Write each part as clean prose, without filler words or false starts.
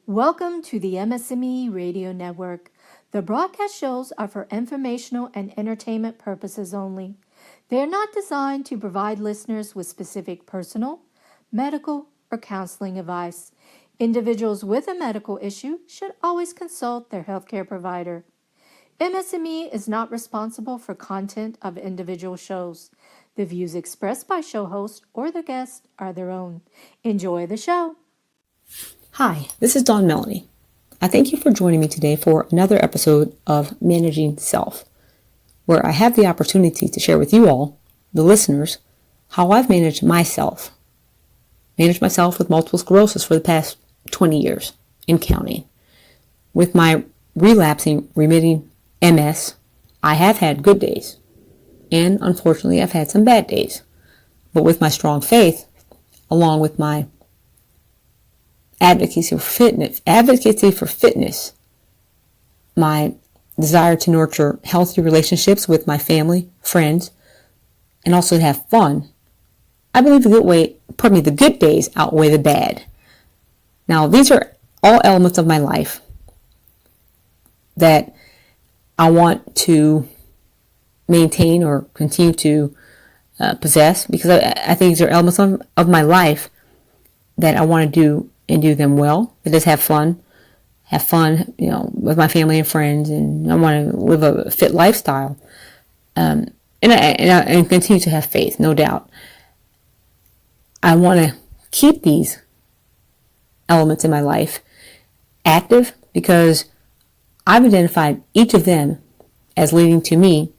Welcome to the MS&Me Radio Network. The broadcast shows are for informational and entertainment purposes only. They are not designed to provide listeners with specific personal, medical, or counseling advice. Individuals with a medical issue should always consult their healthcare provider. MS&Me is not responsible for content of individual shows. The views expressed by show hosts or the guests are their own. Enjoy the show. Hi, this is Dawn Melanie. I thank you for joining me today for another episode of Managing Self, where I have the opportunity to share with you all, the listeners, how I've managed myself. Managed myself with multiple sclerosis for the past 20 years and counting. With my relapsing, remitting MS, I have had good days, and unfortunately I've had some bad days. But with my strong faith, along with my advocacy for fitness, my desire to nurture healthy relationships with my family, friends, and also to have fun, I believe the good days outweigh the bad. Now, these are all elements of my life that I want to maintain or continue to possess, because I think these are elements of my life that I want to do and do them well. But just have fun, with my family and friends, and I want to live a fit lifestyle, and continue to have faith, no doubt. I want to keep these elements in my life active because I've identified each of them as leading to me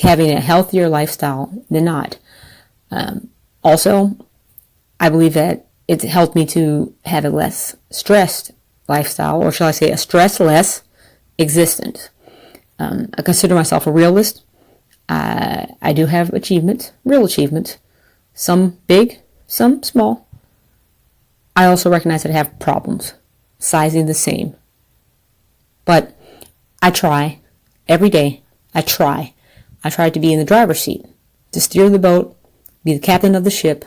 having a healthier lifestyle than not. Also, I believe that it's helped me to have a less stressed lifestyle, or shall I say a stress-less existence. I consider myself a realist. I do have achievements, real achievements, some big, some small. I also recognize that I have problems, sizing the same. But I try every day. I try to be in the driver's seat, to steer the boat, be the captain of the ship,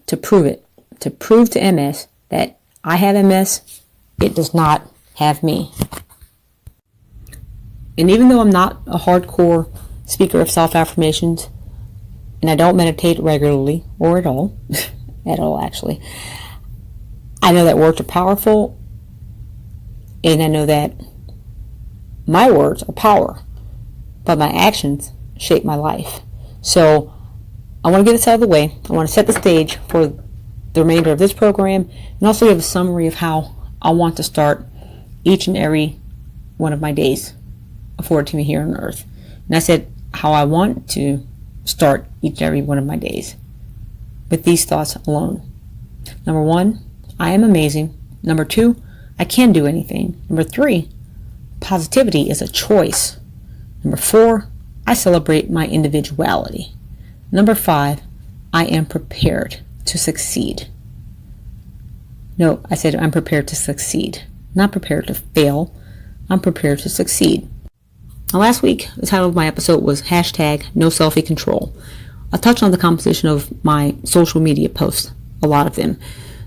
to prove to MS that I have MS, it does not have me. And even though I'm not a hardcore speaker of self-affirmations, and I don't meditate regularly, or at all, actually, I know that words are powerful, and I know that my words are power, but my actions shape my life. So I want to get this out of the way. I want to set the stage for the remainder of this program, and also give a summary of how I want to start each and every one of my days afforded to me here on earth. And I said how I want to start each and every one of my days with these thoughts alone. Number 1, I am amazing. Number 2, I can do anything. Number 3, positivity is a choice. Number 4, I celebrate my individuality. Number 5, I am prepared to succeed. No, I said I'm prepared to succeed, not prepared to fail. I'm prepared to succeed. Now, last week, the title of my episode was #No Selfie Control. I touched on the composition of my social media posts, a lot of them.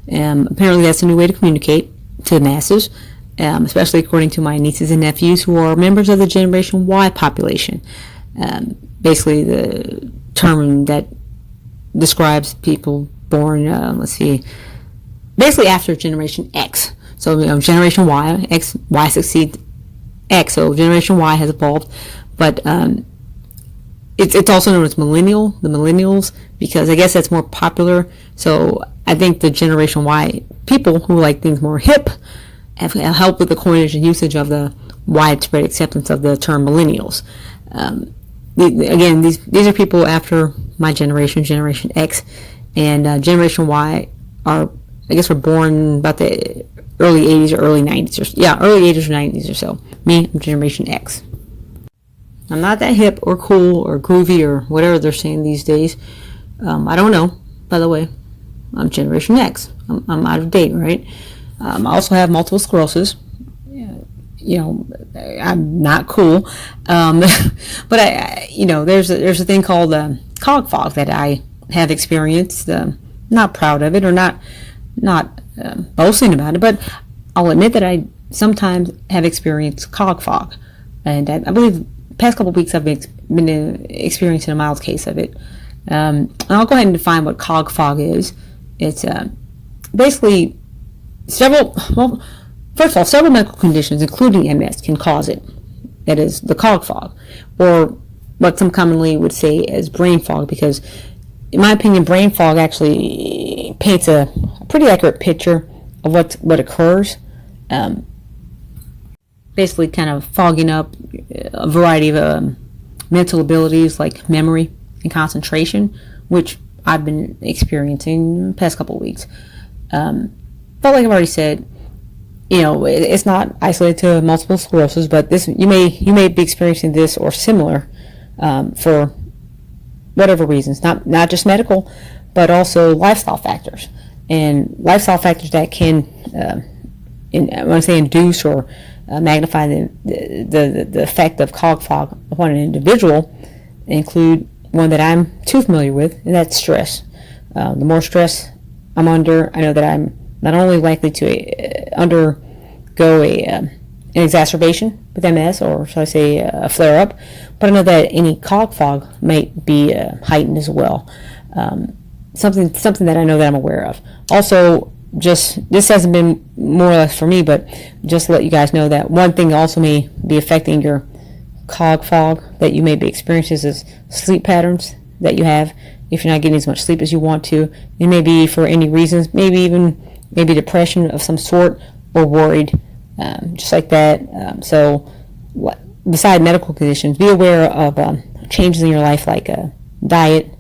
Apparently, that's a new way to communicate to the masses, especially according to my nieces and nephews who are members of the Generation Y population. Basically, the term that describes people born, basically after Generation X. So, Generation Y, Y succeeds X. So, Generation Y has evolved, but it's also known as the millennials, because I guess that's more popular. So, I think the Generation Y people who like things more hip have helped with the coinage and usage of the widespread acceptance of the term millennials. Again, these are people after my generation, Generation X, and Generation Y were born about the early 80s or early 90s, early 80s or 90s or so. Me, I'm Generation X. I'm not that hip or cool or groovy or whatever they're saying these days. I don't know, by the way. I'm Generation X. I'm out of date, right? I also have multiple sclerosis. I'm not cool, but there's a thing called cog fog that I have experienced. Not proud of it, or not boasting about it, but I'll admit that I sometimes have experienced cog fog, and I believe the past couple of weeks I've been experiencing a mild case of it. And I'll go ahead and define what cog fog is. It's basically first of all, several medical conditions, including MS, can cause it. That is the cog fog, or what some commonly would say as brain fog, because in my opinion, brain fog actually paints a pretty accurate picture of what occurs. Basically kind of fogging up a variety of mental abilities like memory and concentration, which I've been experiencing the past couple of weeks. But like I've already said, it's not isolated to multiple sclerosis, but this you may be experiencing this or similar for whatever reasons, not just medical, but also lifestyle factors, and lifestyle factors that can, when I say induce or magnify the effect of cog fog upon an individual, include one that I'm too familiar with, and that's stress. The more stress I'm under, I know that I'm not only likely to undergo an exacerbation with MS, or shall I say a flare-up, but I know that any cog fog might be heightened as well. Something that I know that I'm aware of. Also, this hasn't been more or less for me, but just to let you guys know that one thing also may be affecting your cog fog that you may be experiencing is sleep patterns that you have. If you're not getting as much sleep as you want to, it may be for any reasons, maybe depression of some sort, or worried, just like that. So, beside medical conditions, be aware of changes in your life, like diet.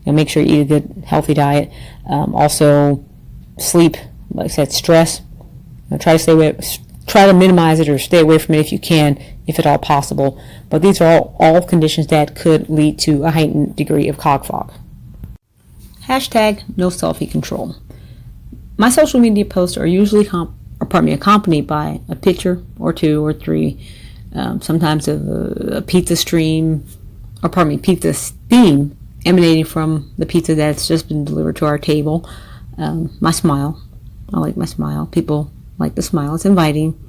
Make sure you eat a good, healthy diet. Also, sleep, like I said, stress. Try to minimize it or stay away from it if you can, if at all possible. But these are all conditions that could lead to a heightened degree of cog fog. Hashtag no selfie control. My social media posts are usually accompanied by a picture or two or three, sometimes of a pizza stream, pizza steam emanating from the pizza that's just been delivered to our table. My smile. I like my smile. People like the smile. It's inviting.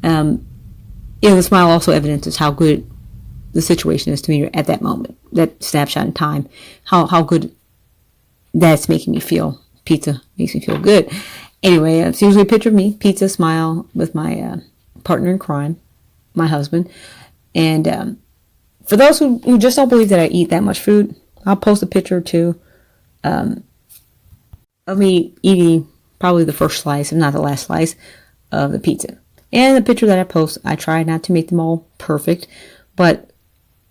The smile also evidences how good the situation is to me at that moment, that snapshot in time, how good that's making me feel. Pizza makes me feel good. Anyway, it's usually a picture of me, pizza, smile, with my partner in crime, my husband. And for those who just don't believe that I eat that much food, I'll post a picture or two of me eating probably the first slice, if not the last slice, of the pizza. And the picture that I post, I try not to make them all perfect, but,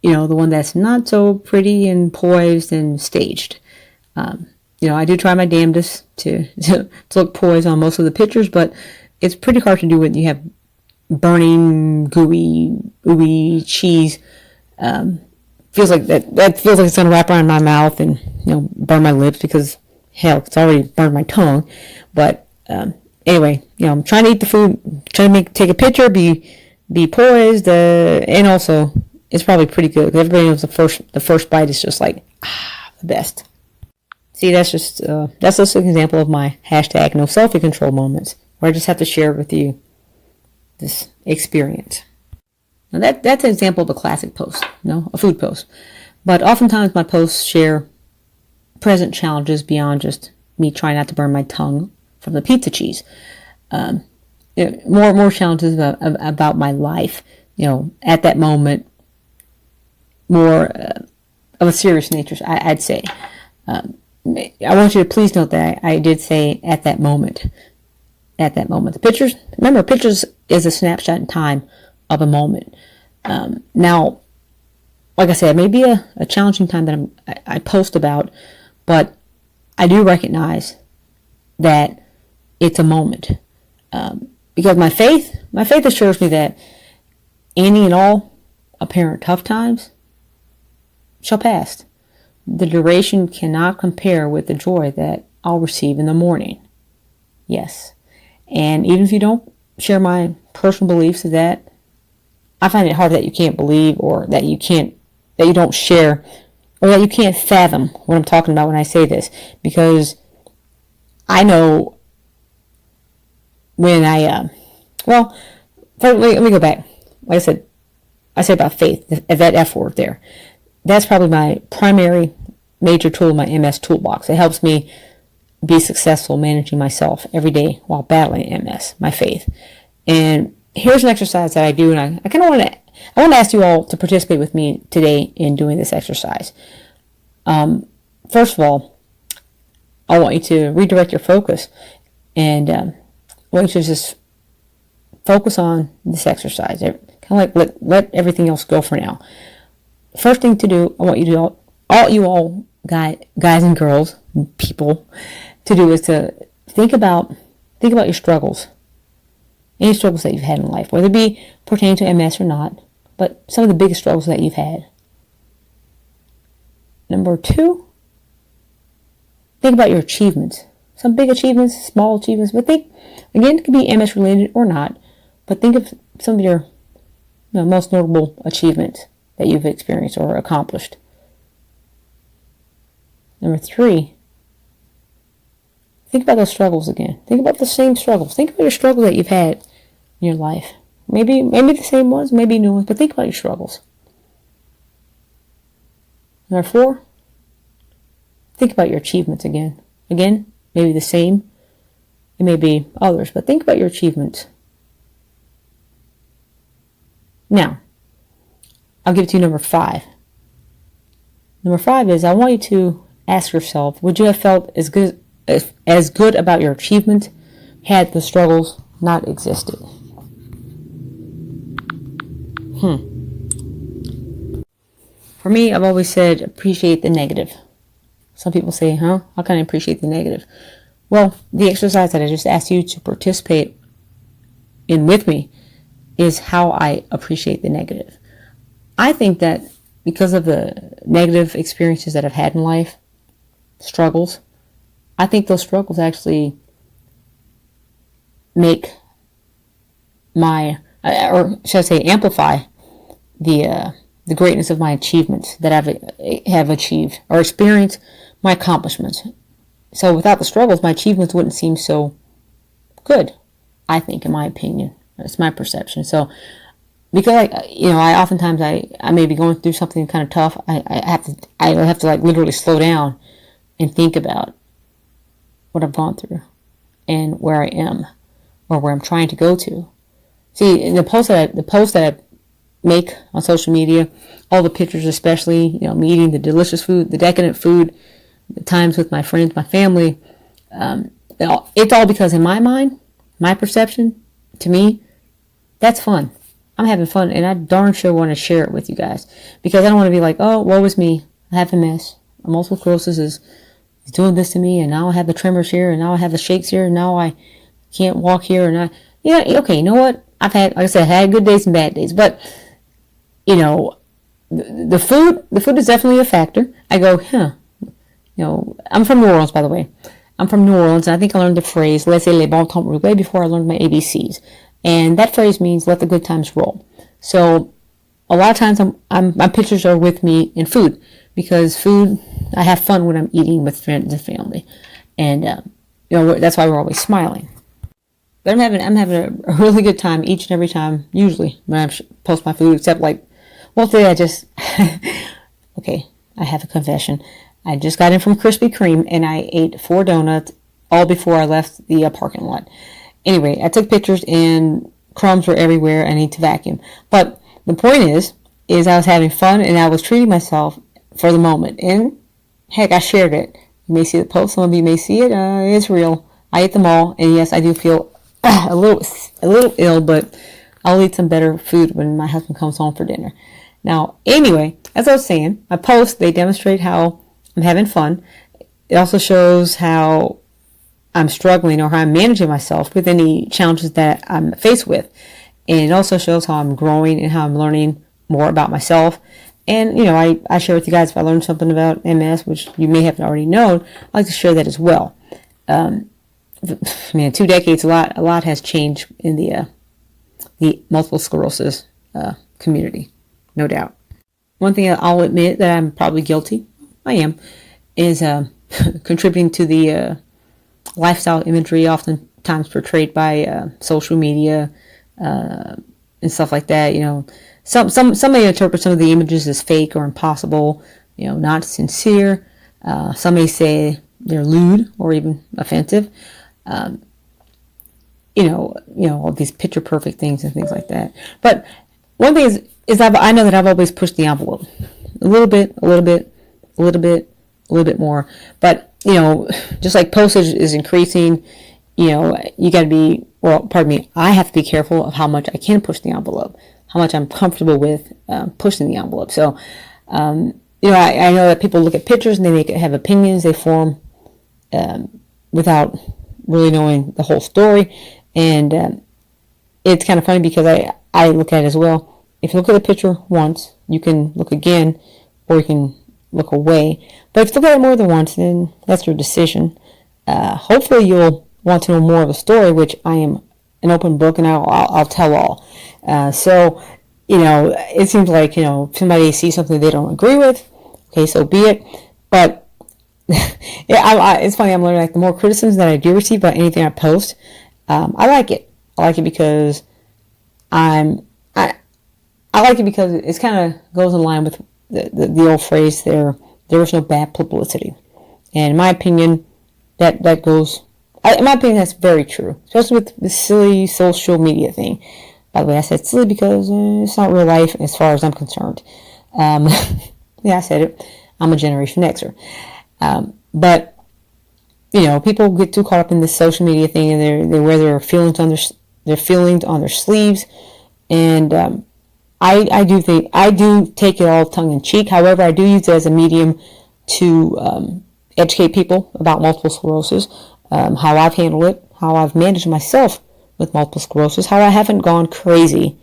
the one that's not so pretty and poised and staged. I do try my damnedest to look poised on most of the pictures, but it's pretty hard to do when you have burning, gooey, ooey cheese. Feels like that feels like it's gonna wrap around my mouth and burn my lips, because hell, it's already burned my tongue. But anyway, I'm trying to eat the food, trying to take a picture, be poised, and also it's probably pretty good. Everybody knows the first bite is just like the best. See, that's just an example of my hashtag no selfie control moments, where I just have to share with you this experience. Now that's an example of a classic post, a food post. But oftentimes my posts share present challenges beyond just me trying not to burn my tongue from the pizza cheese. More challenges about my life, at that moment, more of a serious nature, I'd say. I want you to please note that I did say at that moment. At that moment. The pictures, remember, pictures is a snapshot in time of a moment. Now, like I said, it may be a challenging time that I post about, but I do recognize that it's a moment. Because my faith assures me that any and all apparent tough times shall pass. The duration cannot compare with the joy that I'll receive in the morning. Yes. And even if you don't share my personal beliefs of that, I find it hard that you can't believe, or that you don't share, or that you can't fathom what I'm talking about when I say this, because I know when well, first, let me go back. Like I said about faith, that F word there. That's probably my primary major tool in my MS toolbox. It helps me be successful managing myself every day while battling MS, my faith. And here's an exercise that I do, and I kind of want to ask you all to participate with me today in doing this exercise. First of all, I want you to redirect your focus, and I want you to just focus on this exercise. Kind of like let everything else go for now. First thing to do, I want you to all guys and girls, people, to do is to think about your struggles. Any struggles that you've had in life, whether it be pertaining to MS or not, but some of the biggest struggles that you've had. Number 2, think about your achievements. Some big achievements, small achievements, but think, again, it can be MS related or not, but think of some of your most notable achievements that you've experienced or accomplished. Number 3, think about those struggles again. Think about the same struggles. Think about your struggles that you've had in your life. Maybe the same ones, maybe new ones, but think about your struggles. Number 4, think about your achievements again. Again, maybe the same. It may be others, but think about your achievements. Now, I'll give it to you number 5. Number 5 is I want you to ask yourself, would you have felt as good about your achievement had the struggles not existed? For me, I've always said appreciate the negative. Some people say, how can I appreciate the negative? Well, the exercise that I just asked you to participate in with me is how I appreciate the negative. I think that because of the negative experiences that I've had in life, struggles, I think those struggles actually make or should I say amplify the greatness of my achievements that I have achieved or experienced, my accomplishments. So without the struggles, my achievements wouldn't seem so good, I think, in my opinion. That's my perception. So because I oftentimes I may be going through something kind of tough, I have to like literally slow down and think about what I've gone through and where I am or where I'm trying to go to. See, in the post that I make on social media, all the pictures, especially, me eating the delicious food, the decadent food, the times with my friends, my family, it's all because in my mind, my perception, to me, that's fun. I'm having fun, and I darn sure want to share it with you guys because I don't want to be like, oh, woe is me. I have MS. Multiple sclerosis is doing this to me, and now I have the tremors here, and now I have the shakes here, and now I can't walk here, and okay, you know what? I've had, like I said, had good days and bad days, but the food is definitely a factor. I go, I'm from New Orleans, by the way. I'm from New Orleans, and I think I learned the phrase "laissez les bons temps rouler" before I learned my ABCs, and that phrase means "let the good times roll." So a lot of times my pictures are with me in food because food, I have fun when I'm eating with friends and family, and that's why we're always smiling. But I'm having a really good time each and every time, usually when I post my food, except today I just okay, I have a confession. I just got in from Krispy Kreme and I ate 4 donuts all before I left the parking lot. Anyway, I took pictures and crumbs were everywhere. I need to vacuum. But the point is I was having fun and I was treating myself for the moment. And heck, I shared it. You may see the post. Some of you may see it. It's real. I ate them all. And yes, I do feel a little ill, but I'll eat some better food when my husband comes home for dinner. Now, anyway, as I was saying, my posts, they demonstrate how I'm having fun. It also shows how I'm struggling or how I'm managing myself with any challenges that I'm faced with. And it also shows how I'm growing and how I'm learning more about myself. And, I share with you guys if I learned something about MS, which you may have already known, I like to share that as well. 2 decades, a lot has changed in the multiple sclerosis community, no doubt. One thing I'll admit that I'm probably guilty, I am, is contributing to the lifestyle imagery oftentimes times portrayed by social media and stuff like that. Some may interpret some of the images as fake or impossible, not sincere. Some may say they're lewd or even offensive. All these picture perfect things and things like that. But one thing is I know that I've always pushed the envelope a little bit more. But just like postage is increasing, you got to be, I have to be careful of how much I can push the envelope, how much I'm comfortable with pushing the envelope. So, I know that people look at pictures and they have opinions they form without really knowing the whole story. And it's kind of funny because I look at it as well. If you look at the picture once, you can look again or you can look away. But if you look at it more than once, then that's your decision. Hopefully you'll want to know more of the story, which I am an open book and I'll tell all. So, it seems like, if somebody sees something they don't agree with, okay, so be it. But it's funny, I'm learning, like, the more criticisms that I do receive about anything I post, I like it. I like it because I like it because it kind of goes in line with the old phrase there was no bad publicity. And in my opinion, that goes, in my opinion, that's very true, especially with the silly social media thing. By the way, I said silly because it's not real life as far as I'm concerned. Yeah, I said it. I'm a Generation Xer. But, people get too caught up in this social media thing and they wear their feelings on their sleeves. And I do take it all tongue in cheek. However, I do use it as a medium to educate people about multiple sclerosis, how I've handled it, how I've managed myself with multiple sclerosis, how I haven't gone crazy,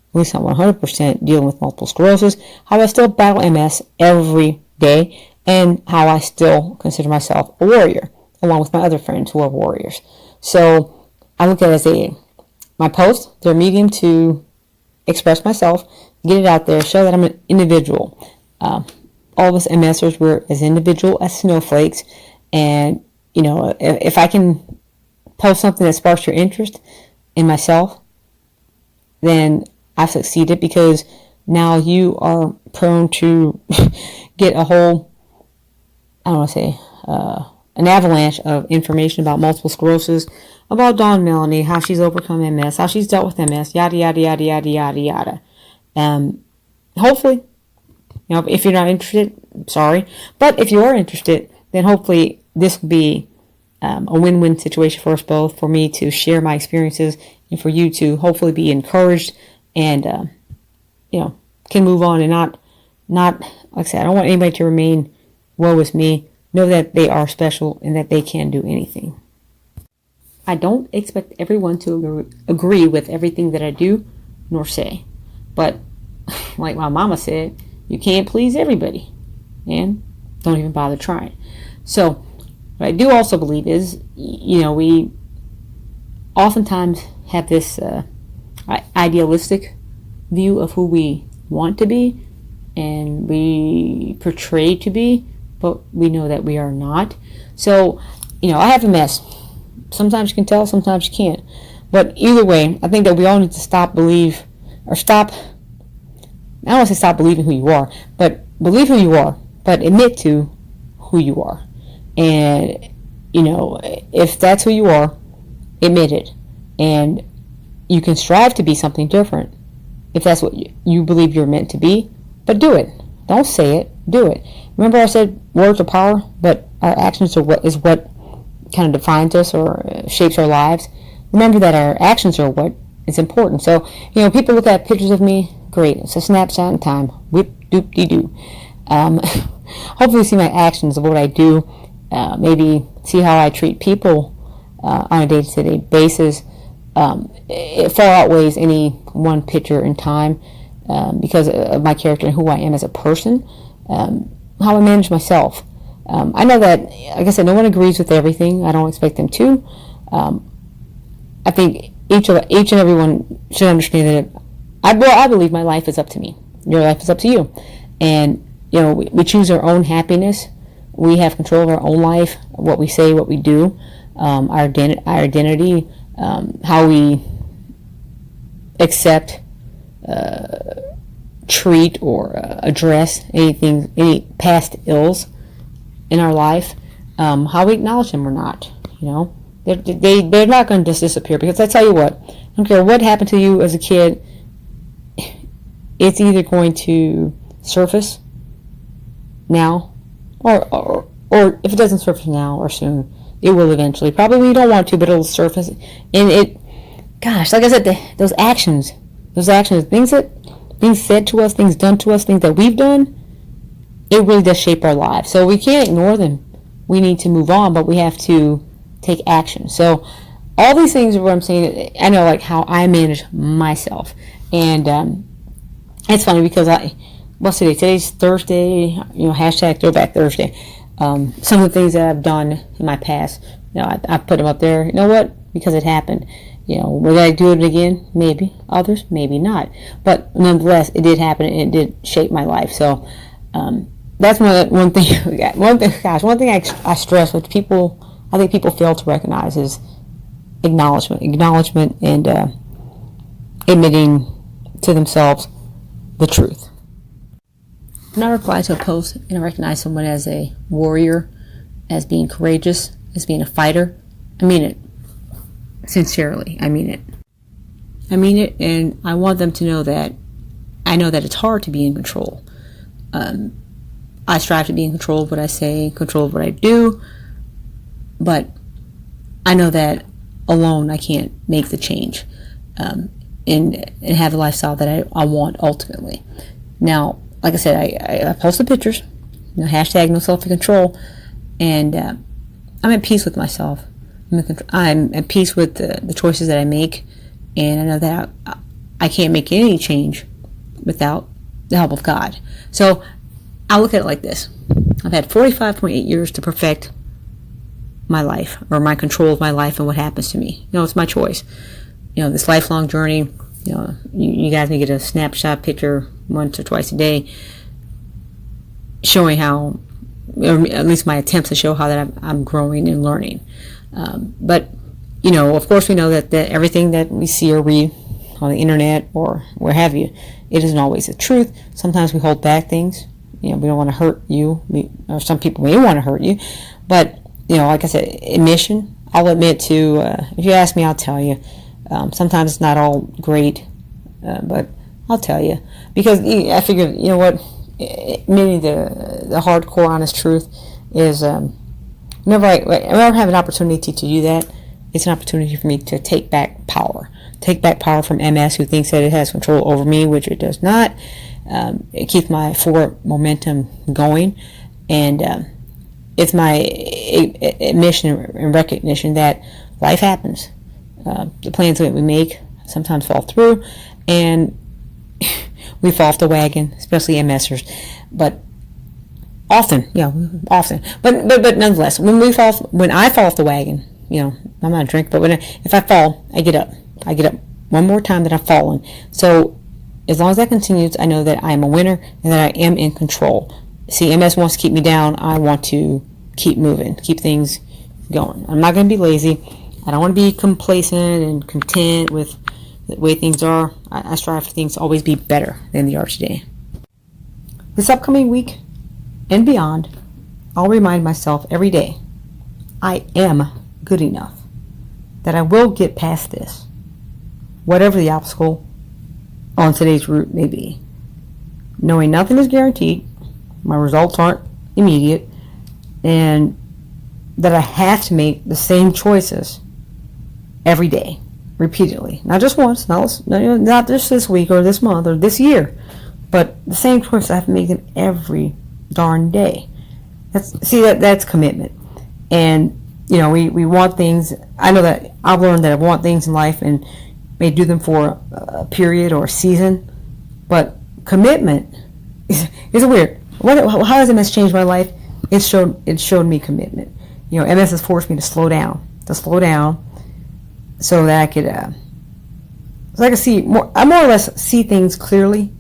at least not 100% dealing with multiple sclerosis, how I still battle MS every day, and how I still consider myself a warrior, along with my other friends who are warriors. So I look at it as my posts, they're a medium to express myself, get it out there, show that I'm an individual. All of us MSers, we're as individual as snowflakes. And, if I can post something that sparks your interest in myself, then I've succeeded, because now you are prone to get a whole, I don't want to say, an avalanche of information about multiple sclerosis, about Dawn Melanie, how she's overcome MS, how she's dealt with MS, yada, yada, yada, yada, yada, yada. Hopefully, if you're not interested, sorry. But if you are interested, then hopefully this will be a win-win situation for us both, for me to share my experiences and for you to hopefully be encouraged and, can move on and not, like I said, I don't want anybody to remain woe is me. Know that they are special and that they can do anything. I don't expect everyone to agree with everything that I do nor say. But like my mama said, you can't please everybody. And don't even bother trying. So what I do also believe is, we oftentimes have this idealistic view of who we want to be and we portray to be, but we know that we are not. So, I have a mess. Sometimes you can tell, sometimes you can't. But either way, I think that we all need to stop, I don't want to say stop believing who you are, but believe who you are, but admit to who you are. And, if that's who you are, admit it. And you can strive to be something different if that's what you believe you're meant to be, but do it. Don't say it, do it. Remember I said words are power, but our actions are what kind of defines us or shapes our lives. Remember that our actions are what is important. So, people look at pictures of me, great, it's a snapshot in time, whip-doop-de-doo. Hopefully see my actions of what I do, maybe see how I treat people on a day-to-day basis. It far outweighs any one picture in time because of my character and who I am as a person, how I manage myself. I know that, like I said, no one agrees with everything. I don't expect them to. I think each and everyone should understand that I believe my life is up to me. Your life is up to you. And, we choose our own happiness. We have control of our own life, what we say, what we do. our identity, how we accept, treat, or address any past ills in our life, how we acknowledge them or not. They're not going to just disappear, because I tell you what, I don't care what happened to you as a kid, it's either going to surface now, or if it doesn't surface now or soon, it will eventually. Probably when you don't want to, but it'll surface. And gosh, like I said, those actions, things said to us, things done to us, things that we've done, it really does shape our lives. So we can't ignore them. We need to move on, but we have to take action. So all these things are what I'm saying. I know, like, how I manage myself. And it's funny because what's today? Today's Thursday, hashtag Throwback Thursday. Some of the things that I've done in my past, I put them up there. You know what? Because it happened. Would I do it again? Maybe. Others, maybe not. But nonetheless, it did happen, and it did shape my life. So that's one thing. One thing I stress, which I think people fail to recognize, is acknowledgement, and admitting to themselves the truth. When I reply to a post and I recognize someone as a warrior, as being courageous, as being a fighter, I mean it. Sincerely, I mean it. I mean it, and I want them to know that I know that it's hard to be in control. I strive to be in control of what I say, control of what I do, but I know that alone I can't make the change and have the lifestyle that I want ultimately. Now, like I said, I post the pictures, hashtag no self-control, and I'm at peace with myself. I'm at peace with the choices that I make, and I know that I can't make any change without the help of God. So I look at it like this. I've had 45.8 years to perfect my life, or my control of my life and what happens to me. It's my choice. This lifelong journey, you guys may get a snapshot picture once or twice a day showing how, or at least my attempts to show how that I'm growing and learning. But, of course we know that everything that we see or read on the internet or where have you, it isn't always the truth. Sometimes we hold back things. We don't want to hurt you, or some people may want to hurt you. But, like I said, admission, I'll admit to, if you ask me, I'll tell you. Sometimes it's not all great, but I'll tell you. Because I figured, what, admitting the hardcore, honest truth is, whenever I have an opportunity to do that, it's an opportunity for me to take back power. Take back power from MS, who thinks that it has control over me, which it does not. It keeps my forward momentum going, and it's my admission and recognition that life happens. The plans that we make sometimes fall through, and we fall off the wagon, especially MSers. But often. But nonetheless, when I fall off the wagon, I'm not a drink, but if I fall, I get up. I get up one more time that I've fallen. So as long as that continues, I know that I am a winner and that I am in control. See, MS wants to keep me down. I want to keep moving, keep things going. I'm not going to be lazy. I don't want to be complacent and content with the way things are. I strive for things to always be better than they are today. This upcoming week and beyond, I'll remind myself every day, I am good enough, that I will get past this, whatever the obstacle on today's route may be. Knowing nothing is guaranteed, my results aren't immediate, and that I have to make the same choices every day, repeatedly. Not just once, not just this week or this month or this year, but the same choices. I have to make them every darn day. That's commitment. And we want things. I know that I've learned that I want things in life and may do them for a period or a season, but commitment is weird. How has MS changed my life? It showed me commitment. MS has forced me to slow down, so that I could see more. I more or less see things clearly,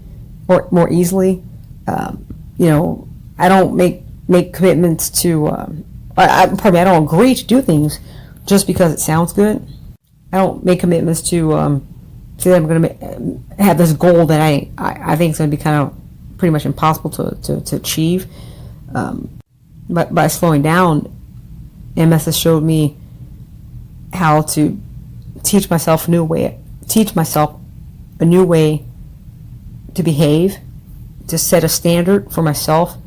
or more easily. I don't make commitments to. I don't agree to do things just because it sounds good. I don't make commitments to say that I'm going to have this goal that I think is going to be kind of pretty much impossible to achieve. But by slowing down, MS has showed me how to teach myself a new way to behave, to set a standard for myself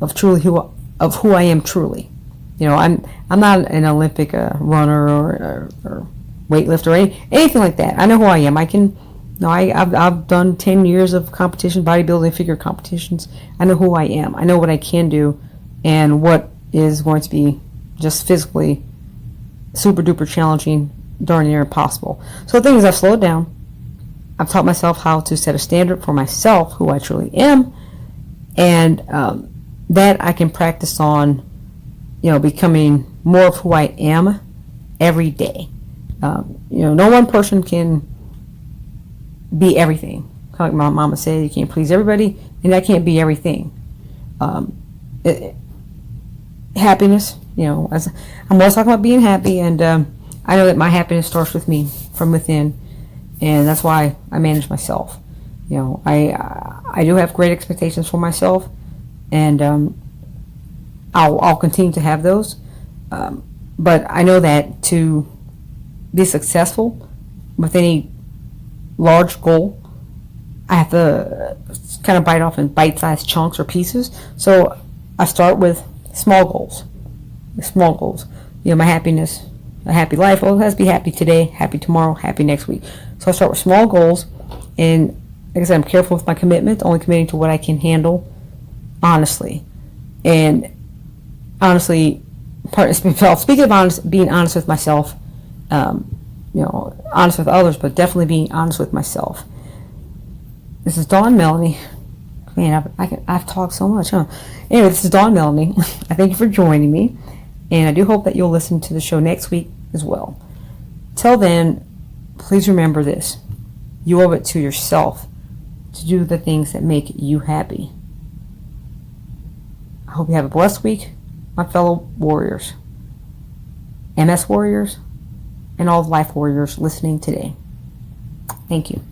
of who I am truly. You know, I'm not an Olympic runner or weightlifter or anything like that. I know who I am. I've done 10 years of competition, bodybuilding, figure competitions. I know who I am. I know what I can do and what is going to be just physically super duper challenging, darn near impossible. So the thing is, I've slowed down. I've taught myself how to set a standard for myself, who I truly am, and that I can practice on, becoming more of who I am every day. No one person can be everything. Like my mama said, you can't please everybody, and I can't be everything. Happiness, as I'm always talking about being happy, and I know that my happiness starts with me from within, and that's why I manage myself. I do have great expectations for myself, and I'll continue to have those. But I know that to be successful with any large goal, I have to kind of bite off in bite-sized chunks or pieces. So I start with small goals. My happiness, a happy life. Well, it has to be happy today, happy tomorrow, happy next week. So I start with small goals, and like I said, I'm careful with my commitment, only committing to what I can handle honestly. And honestly, speaking of being honest with myself, honest with others, but definitely being honest with myself. This is Dawn Melanie. Man, I've talked so much, huh? Anyway, this is Dawn Melanie. I thank you for joining me, and I do hope that you'll listen to the show next week as well. Till then, please remember this. You owe it to yourself to do the things that make you happy. I hope you have a blessed week, my fellow warriors, MS warriors, and all the life warriors listening today. Thank you.